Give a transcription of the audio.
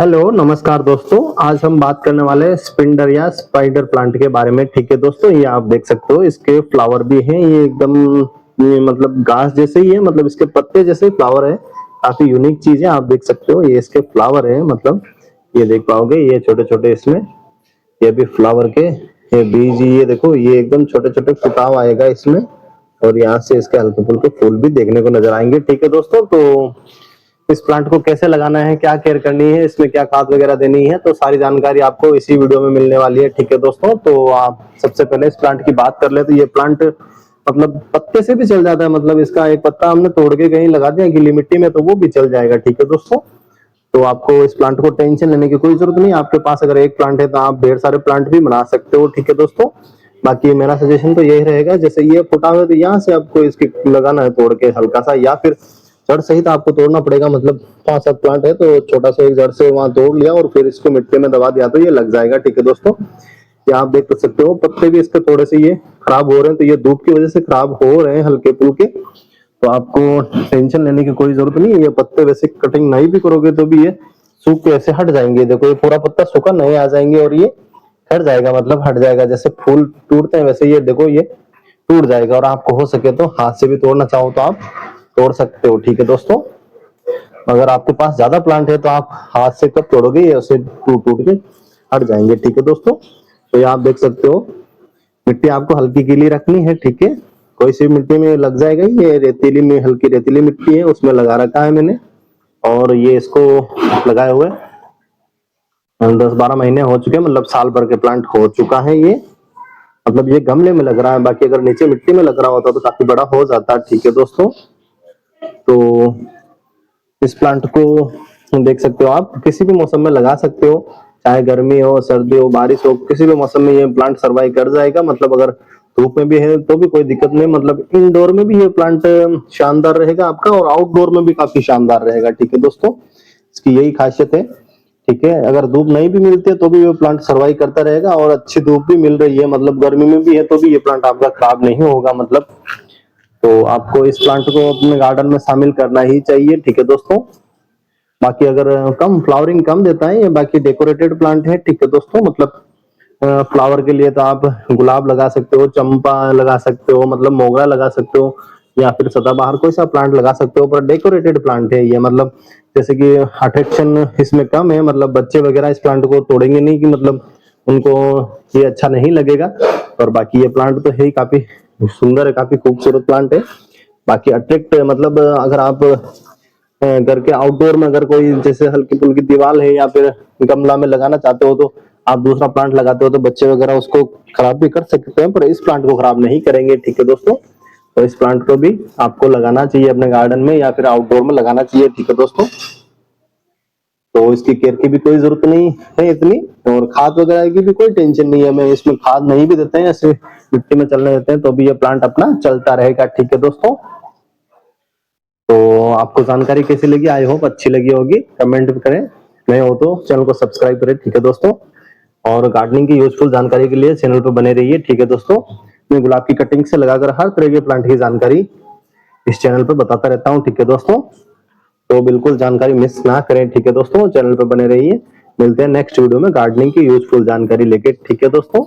Hello नमस्कार दोस्तों। आज हम बात करने वाले हैं स्पिंडर या स्पाइडर प्लांट के बारे में। ठीक है दोस्तों, ये आप देख सकते हो, इसके फ्लावर भी हैं। ये एकदम ये मतलब घास जैसे ही है, मतलब इसके पत्ते जैसे फ्लावर है। काफी यूनिक चीज है, आप देख सकते हो। ये इसके फ्लावर है, मतलब ये देख पाओगे, ये छोटे छोटे इसमें ये भी फ्लावर के ये बीज, ये देखो, ये एकदम छोटे छोटे फुटाव आएगा इसमें। और यहाँ से इसके हल्के फुल्के फूल भी देखने को नजर आएंगे। ठीक है दोस्तों, तो इस प्लांट को कैसे लगाना है, क्या केयर करनी है, इसमें क्या खाद वगैरह देनी है, तो सारी जानकारी आपको इसी वीडियो में मिलने वाली है। ठीक है दोस्तों, तो आप सबसे पहले इस प्लांट की बात कर ले तो ये प्लांट मतलब पत्ते से भी चल जाता है। मतलब इसका एक पत्ता हमने तोड़ के कहीं लगा दिया गीली मिट्टी में तो वो भी चल जाएगा। ठीक है दोस्तों, तो आपको इस प्लांट को टेंशन लेने की कोई जरूरत नहीं। आपके पास अगर एक प्लांट है तो आप ढेर सारे प्लांट भी बना सकते हो। ठीक है दोस्तों, बाकी मेरा सजेशन तो यही रहेगा, जैसे ये फुटा हुआ है तो यहाँ से आपको इसकी लगाना है तोड़ के हल्का सा, या फिर जड़ सहित आपको तोड़ना पड़ेगा। मतलब 5-7 प्लांट है तो छोटा सा एक जड़ से वहां तोड़ लिया और फिर इसको मिट्टी में दबा दिया तो ये लग जाएगा। ठीक है दोस्तों, ये आप देख सकते हो, पत्ते भी इसके थोड़े से ये खराब हो रहे हैं, तो ये धूप की वजह से खराब हो रहे हैं हल्के फुल्के। तो आपको टेंशन लेने की कोई जरूरत नहीं है। ये पत्ते वैसे कटिंग नहीं भी करोगे तो भी ये सूख के ऐसे हट जाएंगे। देखो ये पूरा पत्ता सूखा नहीं आ जाएंगे और ये हट जाएगा, मतलब हट जाएगा। जैसे फूल टूटते हैं वैसे ये देखो ये टूट जाएगा। और आपको हो सके तो हाथ से भी तोड़ना चाहो तो आप तोड़ सकते हो। ठीक है दोस्तों, अगर आपके पास ज्यादा प्लांट है तो आप हाथ से कब तोड़ोगे, ये ऐसे टूट टूट के हट जाएंगे। ठीक है दोस्तों, तो ये आप देख सकते हो, मिट्टी आपको हल्की गीली रखनी है। ठीक है, कोई सी मिट्टी में लग जाएगा। ये रेतीली में, हल्की रेतीली मिट्टी है, उसमें लगा रखा है मैंने। और ये इसको लगाए हुए 10-12 महीने हो चुके हैं, मतलब साल भर के प्लांट हो चुका है ये। मतलब ये गमले में लग रहा है, बाकी अगर नीचे मिट्टी में लग रहा होता तो काफी बड़ा हो जाता। ठीक है दोस्तों, तो इस प्लांट को देख सकते हो, आप किसी भी मौसम में लगा सकते हो, चाहे गर्मी हो, सर्दी हो, बारिश हो, किसी भी मौसम में ये प्लांट सर्वाइव कर जाएगा। मतलब अगर धूप में भी है तो भी कोई दिक्कत नहीं। मतलब इंडोर में भी ये प्लांट शानदार रहेगा आपका और आउटडोर में भी काफी शानदार रहेगा। ठीक है दोस्तों, इसकी यही खासियत है। ठीक है, अगर धूप नहीं भी मिलती है तो भी ये प्लांट सर्वाइव करता रहेगा, और अच्छी धूप भी मिल रही है, मतलब गर्मी में भी है तो भी ये प्लांट आपका खराब नहीं होगा। मतलब तो आपको इस प्लांट को अपने गार्डन में शामिल करना ही चाहिए। ठीक है दोस्तों, बाकी अगर कम फ्लावरिंग कम देता है ये, बाकी डेकोरेटेड प्लांट है। ठीक है दोस्तों, मतलब फ्लावर के लिए तो आप गुलाब लगा सकते हो, चंपा लगा सकते हो, मतलब मोगरा लगा सकते हो, या फिर सदाबहार कोई सा प्लांट लगा सकते हो। पर डेकोरेटेड प्लांट है ये, मतलब जैसे कि अट्रैक्शन इसमें कम है। मतलब बच्चे वगैरह इस प्लांट को तोड़ेंगे नहीं कि मतलब उनको ये अच्छा नहीं लगेगा। और बाकी ये प्लांट तो है ही काफी सुंदर है, काफी खूबसूरत प्लांट है। बाकी अट्रैक्ट मतलब अगर आप घर के आउटडोर में अगर कोई जैसे हल्की फुल्की दीवार है या फिर गमला में लगाना चाहते हो तो आप दूसरा प्लांट लगाते हो तो बच्चे वगैरह उसको खराब भी कर सकते हैं, पर इस प्लांट को खराब नहीं करेंगे। ठीक है दोस्तों, तो इस प्लांट को भी आपको लगाना चाहिए अपने गार्डन में या फिर आउटडोर में लगाना चाहिए। ठीक है दोस्तों, तो इसकी केयर की भी कोई जरूरत नहीं है इतनी, और खाद वगैरह की भी कोई टेंशन नहीं है। मैं इसमें खाद नहीं भी देते हैं, ऐसे मिट्टी में चलने देते हैं तो भी ये प्लांट अपना चलता रहेगा। ठीक है दोस्तों, तो आपको जानकारी कैसी लगी, आई होप अच्छी लगी होगी। कमेंट करें, नए हो तो चैनल को सब्सक्राइब करें। ठीक है दोस्तों, और गार्डनिंग की यूजफुल जानकारी के लिए चैनल पर बने रहिए। ठीक है दोस्तों, मैं गुलाब की कटिंग से लगाकर हर तरह के प्लांट की जानकारी इस चैनल पर बताता रहता हूँ। ठीक है दोस्तों, तो बिल्कुल जानकारी मिस ना करें। ठीक है दोस्तों, चैनल पर बने रहिए। मिलते हैं नेक्स्ट वीडियो में गार्डनिंग की यूजफुल जानकारी लेके। ठीक है दोस्तों।